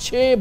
6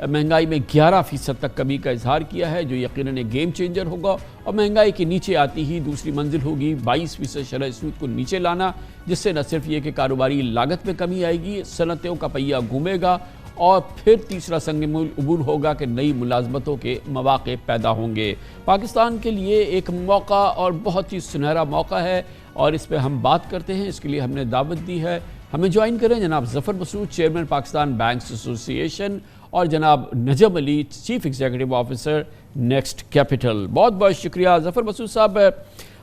مہنگائی میں 11% تک کمی کا اظہار کیا ہے، جو یقیناً ایک گیم چینجر ہوگا، اور مہنگائی کے نیچے آتی ہی دوسری منزل ہوگی 22% شرح سود کو نیچے لانا، جس سے نہ صرف یہ کہ کاروباری لاگت میں کمی آئے گی، صنعتوں کا پہیہ گھومے گا، اور پھر تیسرا سنگ عبور ہوگا کہ نئی ملازمتوں کے مواقع پیدا ہوں گے۔ پاکستان کے لیے ایک موقع اور بہت ہی سنہرا موقع ہے، اور اس پہ ہم بات کرتے ہیں۔ اس کے لیے ہم نے دعوت دی ہے، ہمیں جوائن کریں جناب Zafar Masood, chairman Pakistan banks association, اور جناب Najam Ali, chief executive officer next capital. بہت بہت شکریہ ظفر مسعود صاحب۔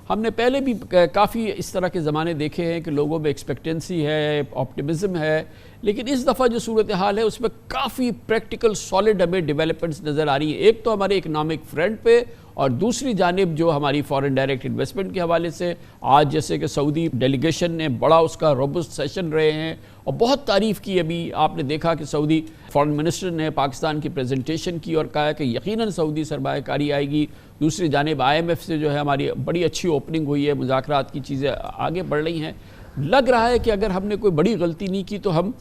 ہم نے پہلے بھی کافی اس طرح کے زمانے دیکھے ہیں کہ لوگوں میں ایکسپیکٹنسی ہے، آپٹیمزم ہے، لیکن اس دفعہ جو صورتحال ہے اس میں کافی پریکٹیکل سالڈ ہمیں ڈیولپمنٹس نظر آ رہی ہیں۔ ایک تو ہمارے اکنامک فرنٹ پہ، اور دوسری جانب جو ہماری فورن ڈائریکٹ انویسٹمنٹ کے حوالے سے آج جیسے کہ سعودی ڈیلیگیشن نے بڑا اس کا روبسٹ سیشن رہے ہیں اور بہت تعریف کی۔ ابھی آپ نے دیکھا کہ سعودی فورن منسٹر نے پاکستان کی پریزنٹیشن کی اور کہا کہ یقیناً سعودی سرمایہ کاری آئے گی۔ دوسری جانب IMF سے جو ہے ہماری بڑی اچھی اوپننگ ہوئی ہے، مذاکرات کی چیزیں آگے بڑھ رہی ہیں۔ لگ رہا ہے کہ اگر ہم نے کوئی بڑی غلطی نہیں کی تو ہم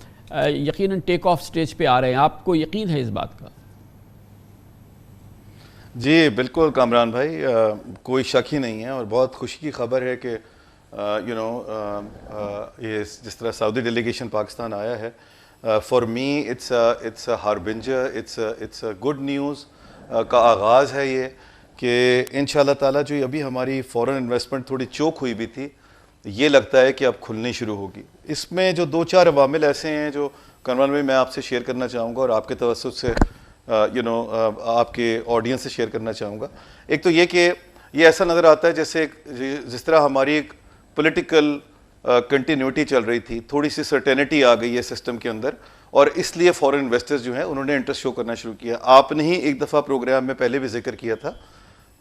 یقیناً ٹیک آف سٹیج پہ آ رہے ہیں۔ آپ کو یقین ہے اس بات کا؟ جی بالکل کامران بھائی، کوئی شک ہی نہیں ہے، اور بہت خوشی کی خبر ہے کہ یہ جس طرح سعودی ڈیلیگیشن پاکستان آیا ہے، for me it's harbinger, it's good news کا آغاز ہے یہ، کہ انشاءاللہ تعالیٰ جو ابھی ہماری فورن انویسٹمنٹ تھوڑی چوک ہوئی بھی تھی، یہ لگتا ہے کہ اب کھلنی شروع ہوگی۔ اس میں جو 2-4 عوامل ایسے ہیں جو کامران بھائی میں آپ سے شیئر کرنا چاہوں گا، اور آپ کے توسط سے آپ کے آڈینس سے شیئر کرنا چاہوں گا۔ ایک تو یہ کہ یہ ایسا نظر آتا ہے جیسے جس طرح ہماری ایک پولیٹیکل کنٹینیوٹی چل رہی تھی، تھوڑی سی سرٹینٹی آ گئی ہے سسٹم کے اندر، اور اس لیے فورن انویسٹرز جو ہیں انہوں نے انٹرسٹ شو کرنا شروع کیا۔ آپ نے ہی ایک دفعہ پروگرام میں پہلے بھی ذکر کیا تھا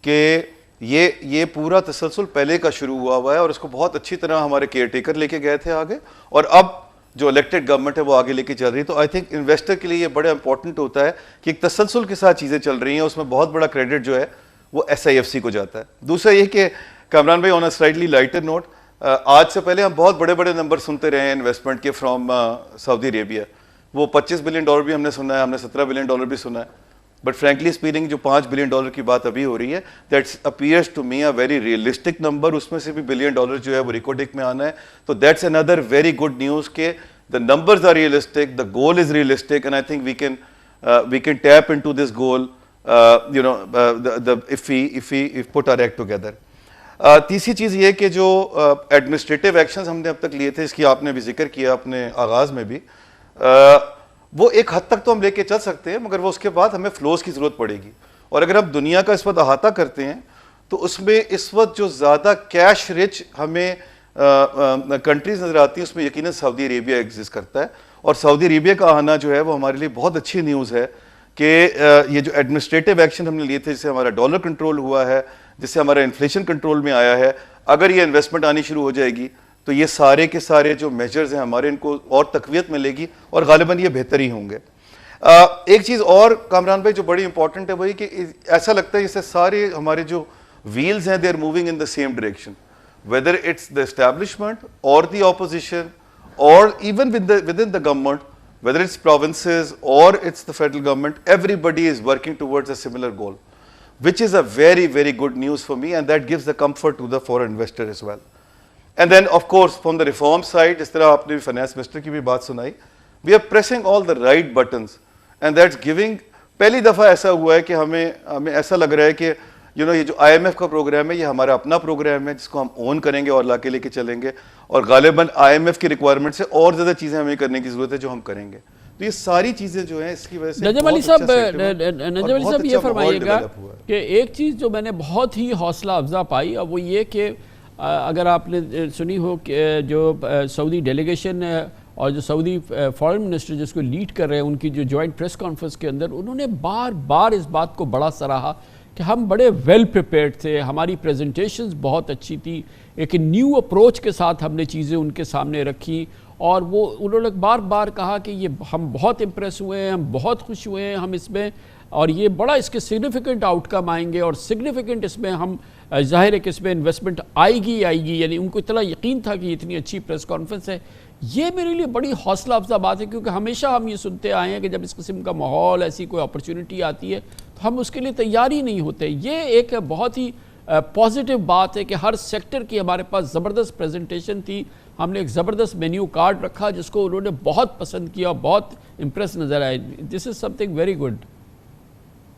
کہ یہ پورا تسلسل پہلے کا شروع ہوا ہے، اور اس کو بہت اچھی طرح ہمارے کیئر ٹیکر لے کے گئے تھے آگے، اور اب جو الیکٹڈ گورنمنٹ ہے وہ آگے لے کے چل رہی ہے۔ تو آئی تھنک انویسٹر کے لیے یہ بڑا امپورٹنٹ ہوتا ہے کہ ایک تسلسل کے ساتھ چیزیں چل رہی ہیں، اس میں بہت بڑا کریڈٹ جو ہے وہ SIFC کو جاتا ہے۔ دوسرا یہ کہ کامران بھائی آن اے سلائٹلی لائٹر نوٹ، آج سے پہلے ہم بہت بڑے بڑے نمبر سنتے رہے ہیں انویسٹمنٹ کے فرام سعودی عربیہ، وہ $25 بلین بھی ہم نے سنا ہے، ہم نے $17 بلین بھی سنا ہے، بٹ فرینکلی اسپیکنگ جو $5 بلین کی بات ابھی ہو رہی ہے، that's appears to me a very realistic number, اس میں سے بھی $1 بلین جو ہے وہ ریکارڈک میں آنا ہے، تو that's another very good news کہ the numbers are realistic, the goal is realistic, and I think we can tap into this goal, if we put our act together. تیسری چیز یہ کہ جو ایڈمنسٹریٹو ایکشنز ہم نے اب تک لیے تھے، اس کی آپ نے بھی ذکر کیا اپنے آغاز میں بھی، وہ ایک حد تک تو ہم لے کے چل سکتے ہیں، مگر وہ اس کے بعد ہمیں فلوز کی ضرورت پڑے گی، اور اگر ہم دنیا کا اس وقت احاطہ کرتے ہیں تو اس میں اس وقت جو زیادہ کیش رچ ہمیں کنٹریز نظر آتی ہیں، اس میں یقیناً سعودی عربیہ ایگزسٹ کرتا ہے، اور سعودی عربیہ کا آنا جو ہے وہ ہمارے لیے بہت اچھی نیوز ہے کہ یہ جو ایڈمنسٹریٹو ایکشن ہم نے لیے تھے، جس سے ہمارا ڈالر کنٹرول ہوا ہے، جس سے ہمارا انفلیشن کنٹرول میں آیا ہے، اگر یہ انویسٹمنٹ آنی شروع ہو جائے گی تو یہ سارے کے سارے جو میجرز ہیں ہمارے، ان کو اور تقویت ملے گی، اور غالباً یہ بہتر ہی ہوں گے۔ ایک چیز اور کامران بھائی جو بڑی امپورٹنٹ ہے وہی کہ ایسا لگتا ہے جیسے سارے ہمارے جو ویلز ہیں they are moving in the same direction, whether it's the establishment or the opposition or even within the government, whether it's provinces or it's the federal government, everybody is working towards a similar goal, which is a very, very good news for me, and that gives the comfort to the foreign investor as well. And then of course from the reform side, جس طرح آپ نے finance minister کی بھی بات سنائی، we are pressing all the right buttons, and that's giving، پہلی دفعہ ایسا ہوا ہے کہ ہمیں ایسا لگ رہا ہے کہ یہ جو IMF کا پروگرام ہے یہ ہمارا اپنا پروگرام ہے جس کو ہم اون کریں گے اور لا کے لے کے چلیں گے، اور غالباً IMF کی ریکوائرمنٹ سے اور زیادہ چیزیں ہمیں کرنے کی ضرورت ہے جو ہم کریں گے۔ تو یہ ساری چیزیں جو ہیں اس کی وجہ سے نجم علی صاحب یہ فرمائیے گا کہ ایک چیز جو میں نے بہت ہی حوصلہ افزا پائی، اور وہ یہ کہ اگر آپ نے سنی ہو کہ جو سعودی ڈیلیگیشن اور جو سعودی فارن منسٹر جس کو لیڈ کر رہے ہیں، ان کی جو جوائنٹ پریس کانفرنس کے اندر انہوں نے بار بار اس بات کو بڑا سراہا کہ ہم بڑے ویل پریپیئرڈ تھے، ہماری پریزنٹیشنز بہت اچھی تھی، ایک نیو اپروچ کے ساتھ ہم نے چیزیں ان کے سامنے رکھی، اور وہ انہوں نے بار بار کہا کہ یہ ہم بہت امپریس ہوئے ہیں، ہم بہت خوش ہوئے ہیں ہم اس میں، اور یہ بڑا اس کے سگنیفیکنٹ آؤٹ کم آئیں گے، اور سگنیفیکنٹ اس میں ہم ظاہر ہے کہ اس میں انویسٹمنٹ آئے گی یعنی ان کو اتنا یقین تھا کہ اتنی اچھی پریس کانفرنس ہے. یہ میرے لیے بڑی حوصلہ افزا بات ہے کیونکہ ہمیشہ ہم یہ سنتے آئے ہیں کہ جب اس قسم کا ماحول ایسی کوئی اپرچونٹی آتی ہے تو ہم اس کے لیے تیار ہی نہیں ہوتے. یہ ایک بہت ہی پازیٹیو بات ہے کہ ہر سیکٹر کی ہمارے پاس زبردست پریزنٹیشن تھی. ہم نے ایک زبردست مینیو کارڈ رکھا جس کو انہوں نے بہت پسند کیا, بہت امپریس نظر آئے. دس از سم تھنگ ویری گڈ.